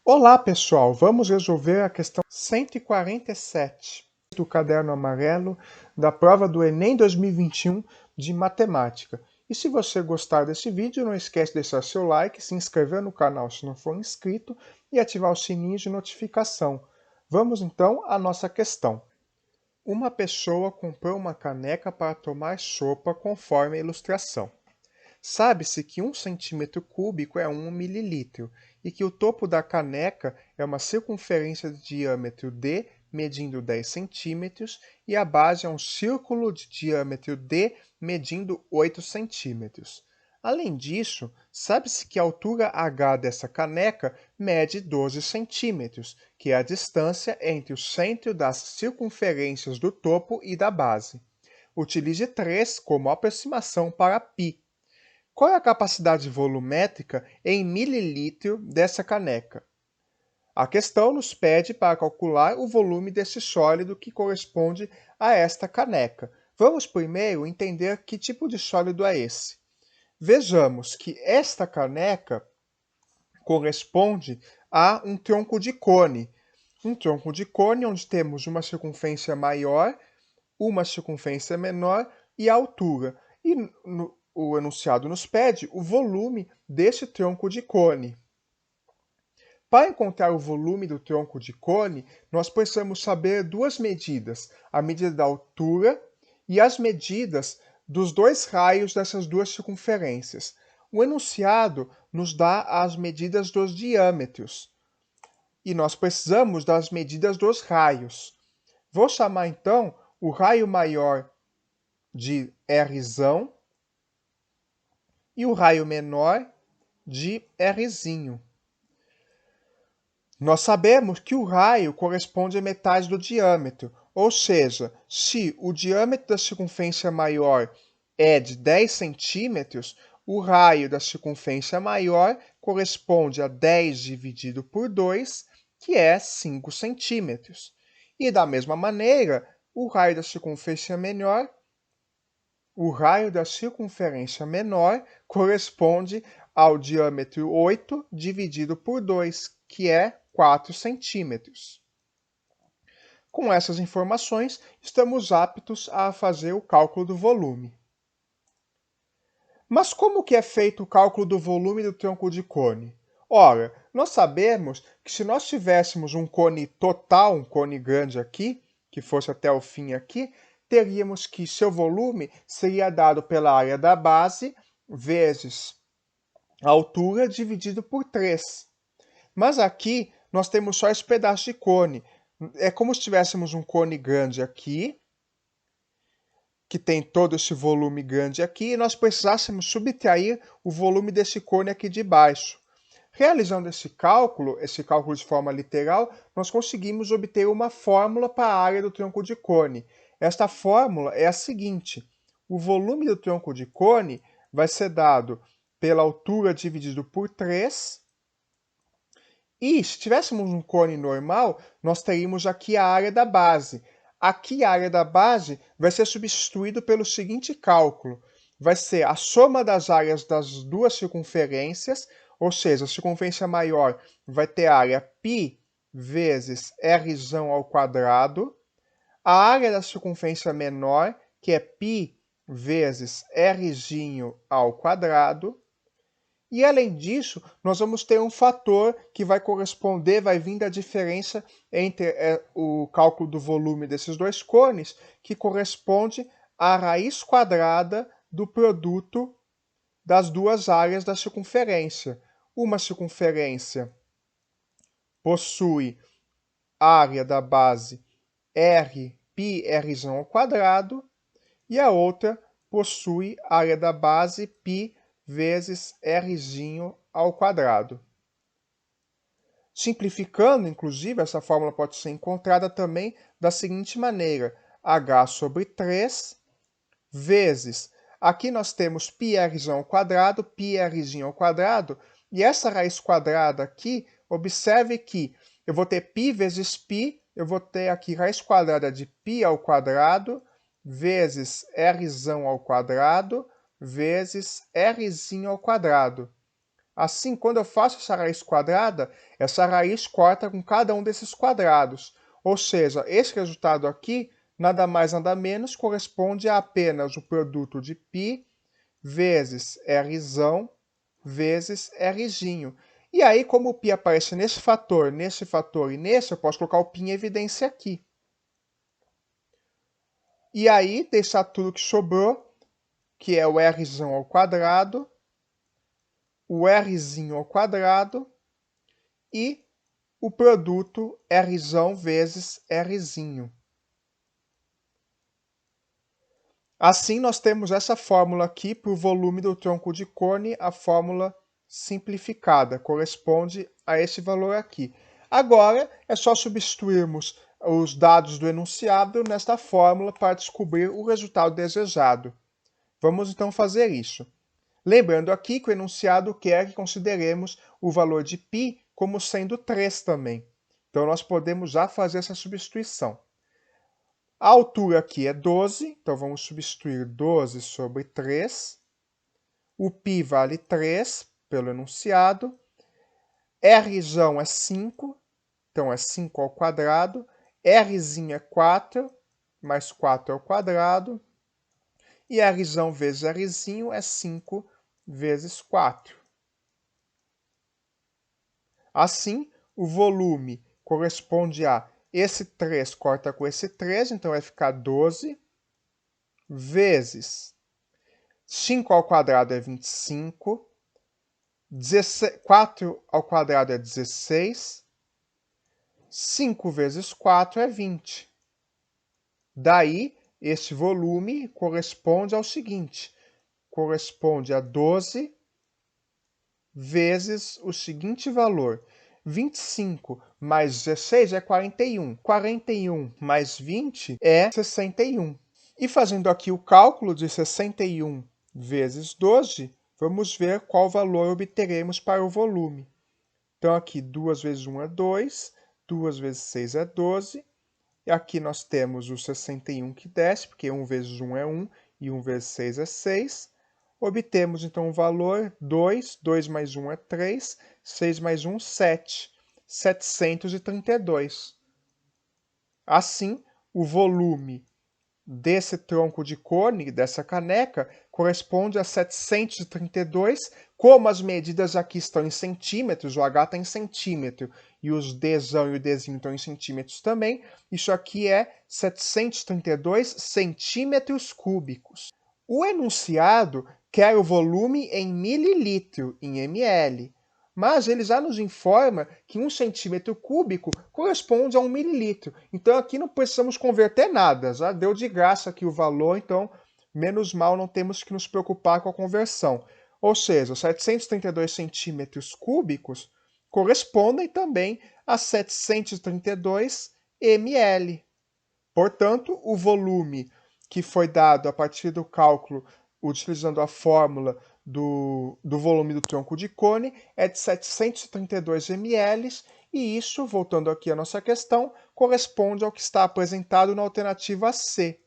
Olá, pessoal! Vamos resolver a questão 147 do caderno amarelo da prova do Enem 2021 de matemática. E se você gostar desse vídeo, não esquece de deixar seu like, se inscrever no canal se não for inscrito e ativar o sininho de notificação. Vamos então à nossa questão. Uma pessoa comprou uma caneca para tomar sopa conforme a ilustração. Sabe-se que 1 cm³ é 1 ml e que o topo da caneca é uma circunferência de diâmetro d medindo 10 centímetros e a base é um círculo de diâmetro d medindo 8 centímetros. Além disso, sabe-se que a altura h dessa caneca mede 12 centímetros, que é a distância entre o centro das circunferências do topo e da base. Utilize 3 como aproximação para π. Qual é a capacidade volumétrica em mililitro dessa caneca? A questão nos pede para calcular o volume desse sólido que corresponde a esta caneca. Vamos primeiro entender que tipo de sólido é esse. Vejamos que esta caneca corresponde a um tronco de cone. Um tronco de cone onde temos uma circunferência maior, uma circunferência menor e a altura. E o enunciado nos pede o volume desse tronco de cone. Para encontrar o volume do tronco de cone, nós precisamos saber duas medidas, a medida da altura e as medidas dos dois raios dessas duas circunferências. O enunciado nos dá as medidas dos diâmetros e nós precisamos das medidas dos raios. Vou chamar então o raio maior de Rzão e o raio menor de Rzinho. Nós sabemos que o raio corresponde a metade do diâmetro, ou seja, se o diâmetro da circunferência maior é de 10 centímetros, o raio da circunferência maior corresponde a 10 dividido por 2, que é 5 centímetros. E da mesma maneira, o raio da circunferência menor corresponde ao diâmetro 8 dividido por 2, que é 4 centímetros. Com essas informações, estamos aptos a fazer o cálculo do volume. Mas como que é feito o cálculo do volume do tronco de cone? Ora, nós sabemos que se nós tivéssemos um cone total, um cone grande aqui, que fosse até o fim aqui, teríamos que seu volume seria dado pela área da base vezes a altura dividido por 3. Mas aqui nós temos só esse pedaço de cone. É como se tivéssemos um cone grande aqui, que tem todo esse volume grande aqui, e nós precisássemos subtrair o volume desse cone aqui de baixo. Realizando esse cálculo de forma literal, nós conseguimos obter uma fórmula para a área do tronco de cone. Esta fórmula é a seguinte: o volume do tronco de cone vai ser dado pela altura dividido por 3, e se tivéssemos um cone normal, nós teríamos aqui a área da base. Aqui a área da base vai ser substituído pelo seguinte cálculo: vai ser a soma das áreas das duas circunferências, ou seja, a circunferência maior vai ter a área π vezes Rzão ao quadrado, a área da circunferência menor, que é π vezes Rzinho ao quadrado, e além disso, nós vamos ter um fator que vai vir da diferença entre o cálculo do volume desses dois cones, que corresponde à raiz quadrada do produto das duas áreas da circunferência. Uma circunferência possui área da base r π Rzão ao quadrado e a outra possui área da base π vezes Rzinho ao quadrado. Simplificando, inclusive, essa fórmula pode ser encontrada também da seguinte maneira: h sobre 3 vezes, aqui nós temos πRzão ao quadrado, πRzinho ao quadrado, e essa raiz quadrada aqui, observe que eu vou ter π vezes π, eu vou ter aqui raiz quadrada de π ao quadrado, vezes Rzão ao quadrado, vezes Rzinho ao quadrado. Assim, quando eu faço essa raiz quadrada, essa raiz corta com cada um desses quadrados. Ou seja, esse resultado aqui, nada mais nada menos, corresponde a apenas o produto de π vezes r vezes r'. E aí, como o π aparece nesse fator e nesse, eu posso colocar o π em evidência aqui. E aí, deixar tudo que sobrou, que é o r ao quadrado, o r' ao quadrado e o produto r vezes r'. Assim, nós temos essa fórmula aqui para o volume do tronco de cone, a fórmula simplificada, corresponde a esse valor aqui. Agora, é só substituirmos os dados do enunciado nesta fórmula para descobrir o resultado desejado. Vamos então fazer isso. Lembrando aqui que o enunciado quer que consideremos o valor de π como sendo 3 também. Então, nós podemos já fazer essa substituição. A altura aqui é 12, então vamos substituir 12 sobre 3. O π vale 3 pelo enunciado. R é 5, então é 5 ao quadrado. R' é 4, mais 4 ao quadrado. E R vezes R' é 5 vezes 4. Assim, o volume corresponde a esse 3 corta com esse 3, então vai ficar 12 vezes 5 ao quadrado é 25, 4 ao quadrado é 16, 5 vezes 4 é 20. Daí, esse volume corresponde ao seguinte, corresponde a 12 vezes o seguinte valor. 25 mais 16 é 41. 41 mais 20 é 61. E fazendo aqui o cálculo de 61 vezes 12, vamos ver qual valor obteremos para o volume. Então aqui 2 vezes 1 é 2, 2 vezes 6 é 12, e aqui nós temos o 61 que desce, porque 1 vezes 1 é 1 e 1 vezes 6 é 6. Obtemos então o valor 2, 2 mais 1 é 3, 6 mais 1, 7, 732. Assim, o volume desse tronco de cone, dessa caneca, corresponde a 732. Como as medidas aqui estão em centímetros, o H está em centímetro e os Dzão e o Dzinho estão em centímetros também, isso aqui é 732 centímetros cúbicos. O enunciado quer o volume em mililitro, em ml, mas ele já nos informa que 1 centímetro cúbico corresponde a 1 mililitro. Então aqui não precisamos converter nada, já deu de graça aqui o valor, então menos mal não temos que nos preocupar com a conversão. Ou seja, 732 centímetros cúbicos correspondem também a 732 ml. Portanto, o volume que foi dado a partir do cálculo, utilizando a fórmula do volume do tronco de cone, é de 732 ml, e isso, voltando aqui à nossa questão, corresponde ao que está apresentado na alternativa C.